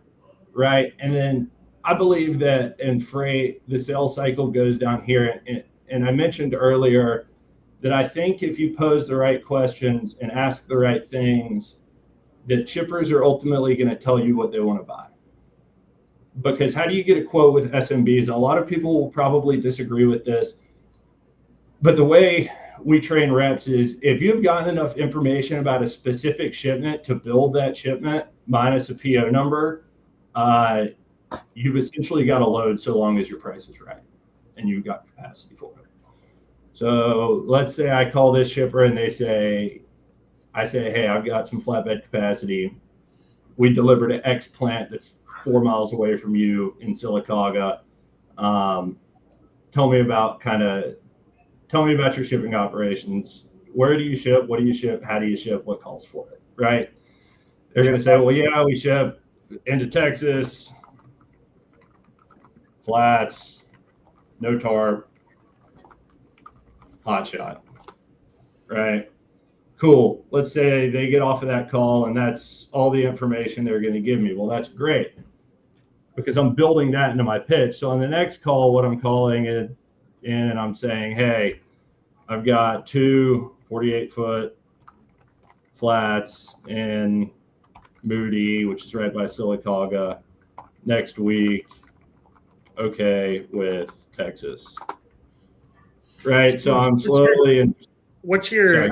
S4: right? And then I believe that in freight, the sales cycle goes down here. And I mentioned earlier, that I think if you pose the right questions and ask the right things, that shippers are ultimately going to tell you what they want to buy. Because how do you get a quote with SMBs? And a lot of people will probably disagree with this, but the way we train reps is if you've gotten enough information about a specific shipment to build that shipment minus a PO number, you've essentially got a load so long as your price is right and you've got capacity for it. So let's say I call this shipper and I say, hey, I've got some flatbed capacity. We deliver to X plant that's 4 miles away from you in Sylacauga. Tell me about your shipping operations. Where do you ship? What do you ship? How do you ship? What calls for it? Right? They're going to say, well, yeah, we ship into Texas, flats, no tarp, hot shot. Right? Cool. Let's say they get off of that call and that's all the information they're going to give me. Well, that's great because I'm building that into my pitch. So on the next call, what I'm calling it in and I'm saying, hey, I've got 2 48-foot flats in Moody, which is right by Sylacauga, next week. Okay, with Texas. Right. So I'm slowly.
S2: What's your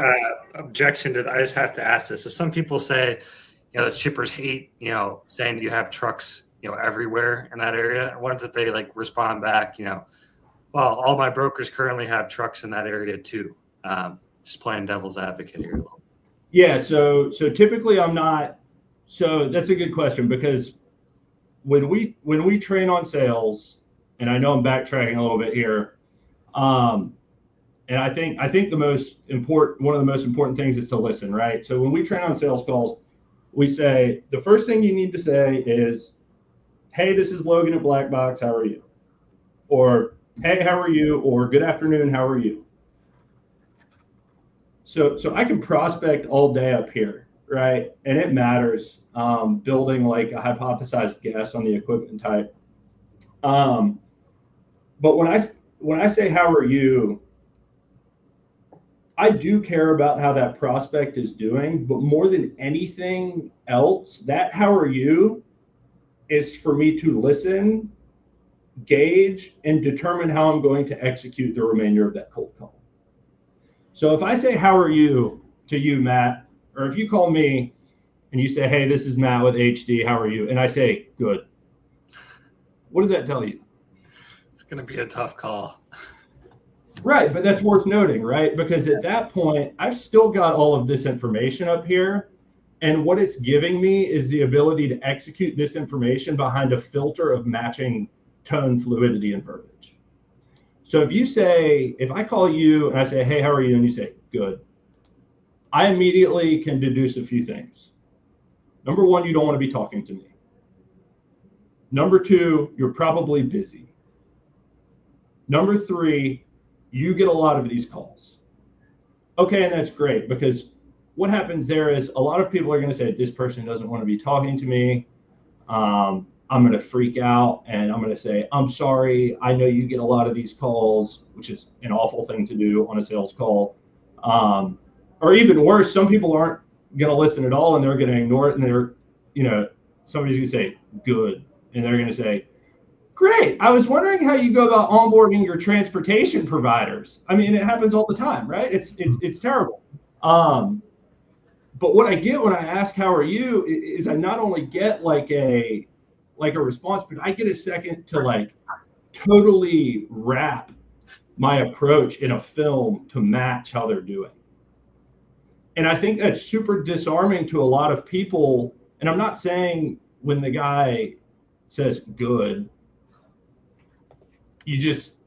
S2: objection to that? I just have to ask this. So some people say, that shippers hate, saying you have trucks, everywhere in that area. And what is it they respond back, well, all my brokers currently have trucks in that area too. Just playing devil's advocate here.
S4: Yeah. So typically I'm not. So that's a good question because when we train on sales, and I know I'm backtracking a little bit here. And I think one of the most important things is to listen, right? So when we train on sales calls, we say the first thing you need to say is, hey, this is Logan at Blackbox, how are you? Or, hey, how are you? Or good afternoon, how are you? So I can prospect all day up here, right? And it matters, building like a hypothesized guess on the equipment type. But when I say how are you, I do care about how that prospect is doing, but more than anything else, that how are you is for me to listen, gauge, and determine how I'm going to execute the remainder of that cold call. So if I say, how are you to you, Matt, or if you call me and you say, hey, this is Matt with HD, how are you? And I say, good. What does that tell you?
S2: It's going to be a tough call.
S4: Right, but that's worth noting, right? Because at that point, I've still got all of this information up here. And what it's giving me is the ability to execute this information behind a filter of matching tone, fluidity, and verbiage. So if I call you and I say, hey, how are you? And you say, good. I immediately can deduce a few things. Number one, you don't want to be talking to me. Number two, you're probably busy. Number three, you get a lot of these calls. Okay, and that's great because what happens there is a lot of people are going to say, this person doesn't want to be talking to me. I'm going to freak out and I'm going to say, I'm sorry. I know you get a lot of these calls, which is an awful thing to do on a sales call. Or even worse, some people aren't going to listen at all and they're going to ignore it. And somebody's going to say, good. And they're going to say, great. I was wondering how you go about onboarding your transportation providers. I mean, it happens all the time, right? It's terrible. But what I get when I ask how are you is I not only get like a response, but I get a second to totally wrap my approach in a film to match how they're doing. And I think that's super disarming to a lot of people. And I'm not saying when the guy says good, you just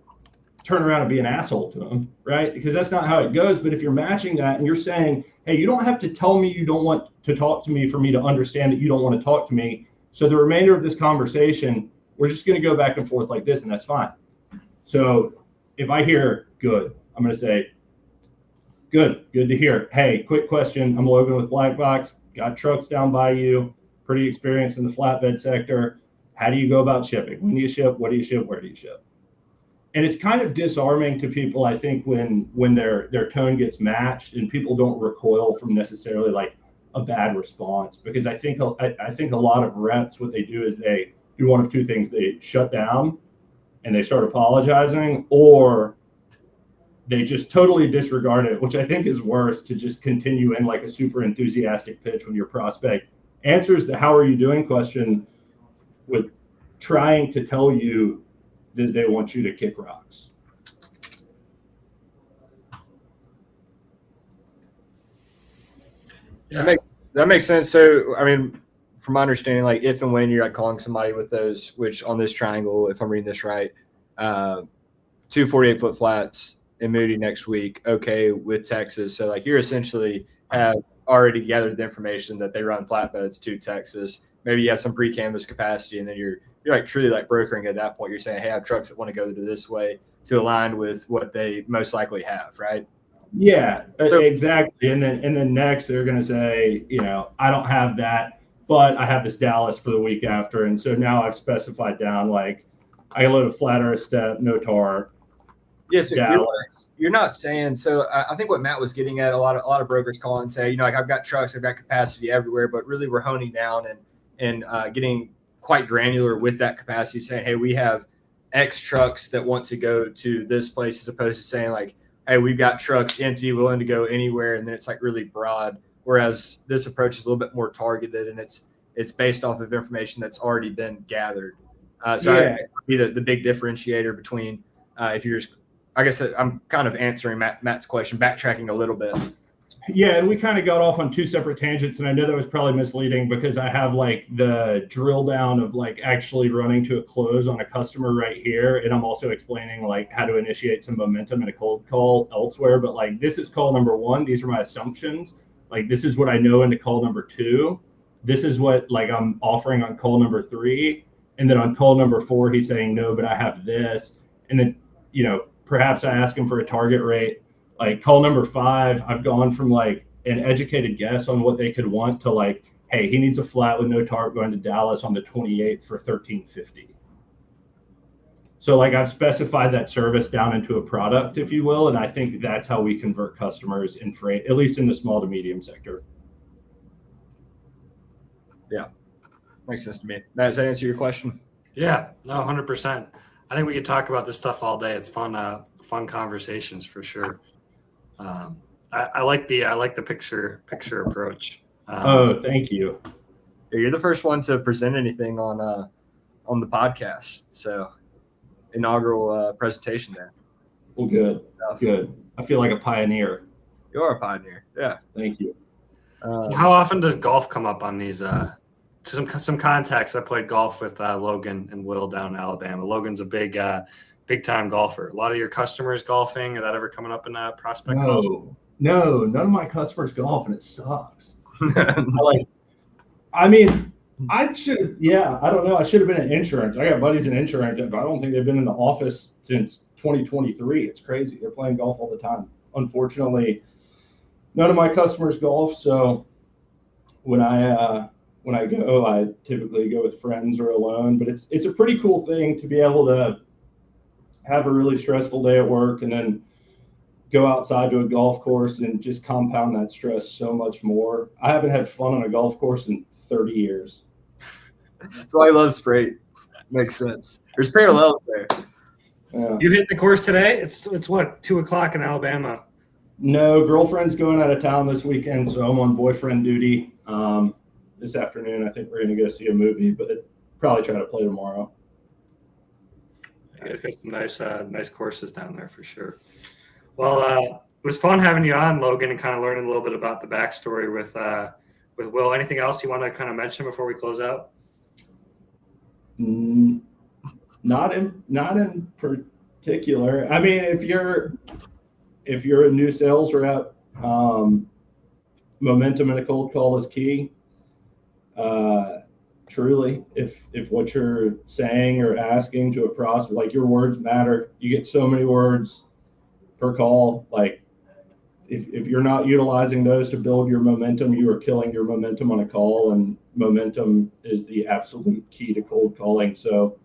S4: turn around and be an asshole to him, right? Because that's not how it goes. But if you're matching that and you're saying, hey, you don't have to tell me you don't want to talk to me for me to understand that you don't want to talk to me. So the remainder of this conversation, we're just going to go back and forth like this, and that's fine. So if I hear good, I'm going to say, good to hear. Hey, quick question. I'm Logan with Blackbox. Got trucks down by you. Pretty experienced in the flatbed sector. How do you go about shipping? When do you ship? What do you ship? Where do you ship? And it's kind of disarming to people, I think, when their tone gets matched and people don't recoil from necessarily like a bad response. Because I think a lot of reps, what they do is they do one of two things: they shut down and they start apologizing, or they just totally disregard it, which I think is worse, to just continue in like a super enthusiastic pitch when your prospect answers the "how are you doing" question with trying to tell you that they want you to kick rocks.
S2: Yeah.
S3: That makes sense. So, I mean, from my understanding, like if and when you're like calling somebody with those, which on this triangle, if I'm reading this right, 2 48-foot flats in Moody next week, okay, with Texas. So like you're essentially have already gathered the information that they run flatbeds to Texas. Maybe you have some pre-canvas capacity, and then you're like truly like brokering at that point. You're saying, hey, I have trucks that want to go this way to align with what they most likely have, right?
S4: Yeah, exactly. And then next they're going to say, I don't have that, but I have this Dallas for the week after. And so now I've specified down, like, I load a flat earth step, no tar.
S3: Yes, you're not saying. So I think what Matt was getting at, a lot of brokers call and say, like I've got trucks, I've got capacity everywhere, but really we're honing down and getting quite granular with that capacity, saying, hey, we have X trucks that want to go to this place, as opposed to saying like, hey, we've got trucks empty, willing to go anywhere, and then it's like really broad. Whereas this approach is a little bit more targeted, and it's based off of information that's already been gathered. So yeah. I'd be the big differentiator between if you're just, I guess I'm kind of answering Matt's question, backtracking a little bit.
S4: Yeah, and we kind of got off on two separate tangents, and I know that was probably misleading because I have like the drill down of like actually running to a close on a customer right here, and I'm also explaining like how to initiate some momentum in a cold call elsewhere. But like this is call number 1. These are my assumptions. Like this is what I know into call number 2. This is what like I'm offering on call number 3, and then on call number 4, he's saying no, but I have this, and then perhaps I ask him for a target rate. Like call number 5, I've gone from like an educated guess on what they could want to like, hey, he needs a flat with no tarp going to Dallas on the 28th for $1,350. So like I've specified that service down into a product, if you will, and I think that's how we convert customers in freight, at least in the small to medium sector.
S3: Yeah, makes sense to me. Does that answer your question?
S2: Yeah, no, 100%. I think we could talk about this stuff all day. It's fun conversations for sure. I like the picture approach.
S4: Thank you.
S3: You're the first one to present anything on the podcast. So inaugural presentation there.
S4: Well, good. I feel like a pioneer.
S3: You are a pioneer. Yeah.
S4: Thank you.
S2: So how often does golf come up on these? Some context. I played golf with Logan and Will down in Alabama. Logan's a big time golfer. A lot of your customers golfing. Are that ever coming up in prospect calls?
S4: No, none of my customers golf, and it sucks. I should. Yeah, I don't know. I should have been in insurance. I got buddies in insurance, but I don't think they've been in the office since 2023. It's crazy. They're playing golf all the time. Unfortunately, none of my customers golf. So when I go, I typically go with friends or alone. But it's a pretty cool thing to be able to have a really stressful day at work and then go outside to a golf course and just compound that stress so much more. I haven't had fun on a golf course in 30 years.
S3: That's why I love Sprite. Makes sense. There's parallels there.
S2: Yeah. You hit the course today? It's what, 2:00 in Alabama?
S4: No, girlfriend's going out of town this weekend, so I'm on boyfriend duty. This afternoon, I think we're going to go see a movie, but probably try to play tomorrow.
S2: Yeah, got some nice courses down there for sure. Well, it was fun having you on, Logan, and kind of learning a little bit about the backstory with Will. Anything else you want to kind of mention before we close out?
S4: Not in particular. I mean, if you're a new sales rep, momentum in a cold call is key. Truly, if what you're saying or asking to a prospect, like your words matter, you get so many words per call. Like if you're not utilizing those to build your momentum, you are killing your momentum on a call, and momentum is the absolute key to cold calling. So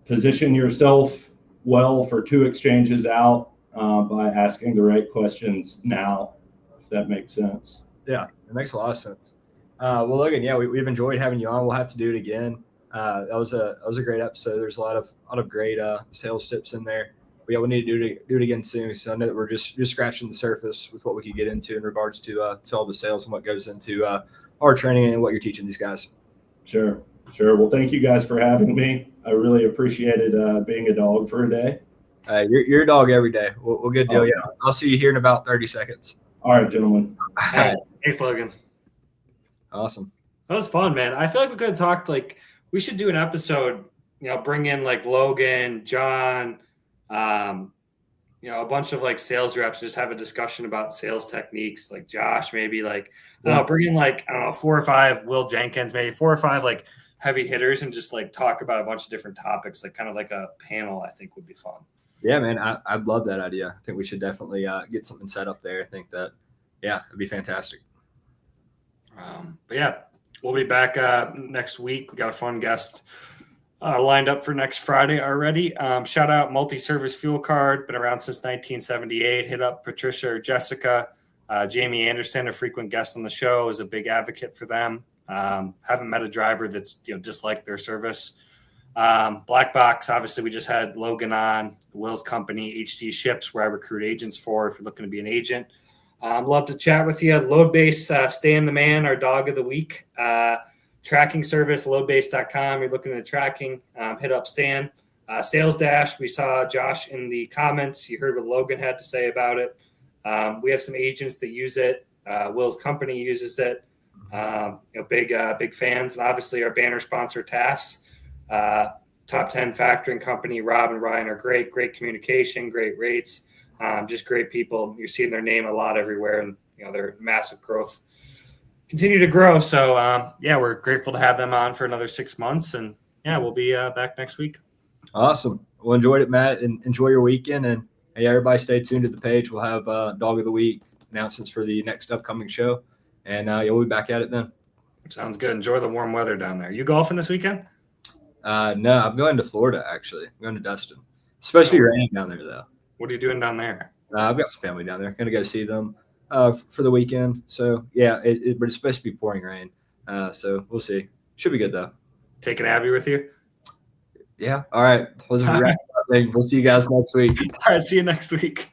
S4: position yourself well for 2 exchanges out by asking the right questions now, if that makes sense.
S3: Yeah, it makes a lot of sense. Well, Logan, yeah, we've enjoyed having you on. We'll have to do it again. That was a great episode. There's a lot of great sales tips in there. But yeah, we need to do it again soon. So I know that we're just scratching the surface with what we could get into in regards to all the sales and what goes into our training and what you're teaching these guys.
S4: Sure. Well, thank you guys for having me. I really appreciated being a dog for a day.
S3: You're a dog every day. We'll good deal.
S4: Oh,
S3: Yeah, I'll see you here in about 30 seconds.
S4: All right, gentlemen.
S2: All right. Thanks, Logan.
S3: Awesome.
S2: That was fun, man. I feel like we could have talked, like, we should do an episode, bring in like Logan, John, a bunch of like sales reps, just have a discussion about sales techniques, like Josh, maybe like, bring in like, 4 or 5, Will Jenkins, maybe 4 or 5 like heavy hitters, and just like talk about a bunch of different topics, like kind of like a panel, I think would be fun.
S3: Yeah, man, I'd love that idea. I think we should definitely get something set up there. I think that, yeah, it'd be fantastic.
S2: But yeah, we'll be back next week. We got a fun guest lined up for next Friday already. Shout out Multi-Service Fuel Card, been around since 1978. Hit up Patricia or Jessica. Jamie Anderson, a frequent guest on the show, is a big advocate for them. Haven't met a driver that's disliked their service. Blackbox, obviously, we just had Logan on. Will's company, HD Ships, where I recruit agents for if you're looking to be an agent. Love to chat with you. Loadbase, Stan the Man, our dog of the week. Tracking service, loadbase.com. You're looking at tracking, hit up Stan. Sales Dash, we saw Josh in the comments. You heard what Logan had to say about it. We have some agents that use it. Will's company uses it. Big fans. And obviously our banner sponsor, Taft's. Top 10 factoring company. Rob and Ryan are great communication, great rates. Just great people. You're seeing their name a lot everywhere, and they're massive growth, continue to grow. So we're grateful to have them on for another 6 months, and we'll be back next week.
S3: Awesome. Well, enjoyed it, Matt, and enjoy your weekend. And hey, everybody, stay tuned to the page. We'll have Dog of the Week announcements for the next upcoming show, and you'll be back at it then.
S2: Sounds good. Enjoy the warm weather down there. You golfing this weekend?
S3: No, I'm going to Florida actually. I'm going to Destin. It's supposed to be raining down there though.
S2: What are you doing down there?
S3: I've got some family down there. Going to go see them for the weekend. So yeah, but it's supposed to be pouring rain. So we'll see. Should be good though.
S2: Taking Abby with you?
S3: Yeah. All right. We'll see you guys next week.
S2: All right. See you next week.